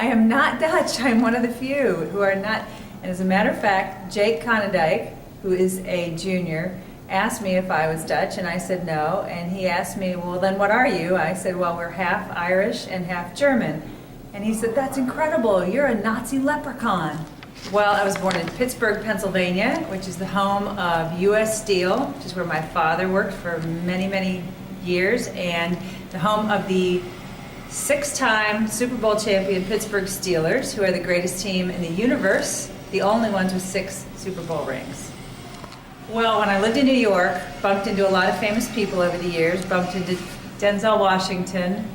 I am not Dutch. I'm one of the few who are not. And as a matter of fact, Jake Konendijk, who is a junior, asked me if I was Dutch, and I said no. And he asked me, well, then what are you? I said, well, we're half Irish and half German. And he said, that's incredible. You're a Nazi leprechaun. Well, I was born in Pittsburgh, Pennsylvania, which is the home of U.S. Steel, which is where my father worked for many, many years, and the home of the 6-time Super Bowl champion Pittsburgh Steelers, who are the greatest team in the universe, the only ones with 6 Super Bowl rings. Well, when I lived in New York, bumped into a lot of famous people over the years, bumped into Denzel Washington,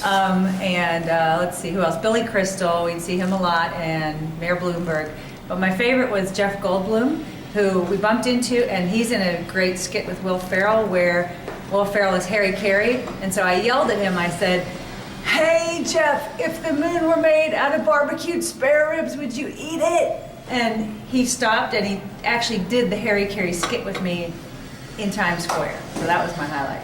and let's see, who else? Billy Crystal, we'd see him a lot, and Mayor Bloomberg. But my favorite was Jeff Goldblum, who we bumped into, and he's in a great skit with Will Ferrell where Will Ferrell is Harry Carey. And so I yelled at him, I said, hey Jeff, if the moon were made out of barbecued spare ribs, would you eat it? And he stopped and he actually did the Harry Carey skit with me in Times Square. So that was my highlight.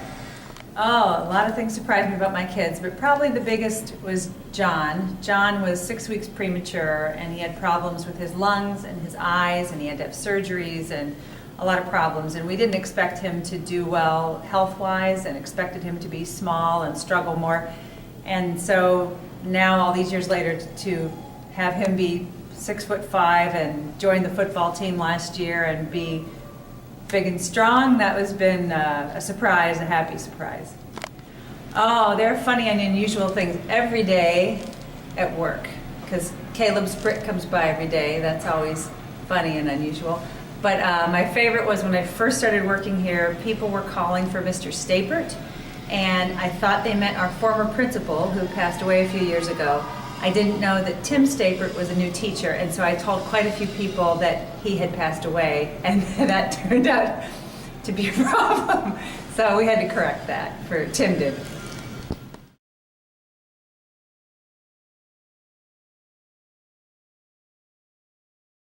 Oh, a lot of things surprised me about my kids, but probably the biggest was John. John was 6 weeks premature, and he had problems with his lungs and his eyes, and he had to have surgeries and a lot of problems. And we didn't expect him to do well health-wise, and expected him to be small and struggle more. And so now, all these years later, to have him be 6'5" and join the football team last year and be big and strong, that has been a surprise, a happy surprise. Oh, there are funny and unusual things every day at work, because Caleb Spritt comes by every day. That's always funny and unusual. But my favorite was when I first started working here, people were calling for Mr. Stapert, and I thought they meant our former principal, who passed away a few years ago. I didn't know that Tim Stapert was a new teacher, and so I told quite a few people that he had passed away, and that turned out to be a problem. So we had to correct that, Tim did.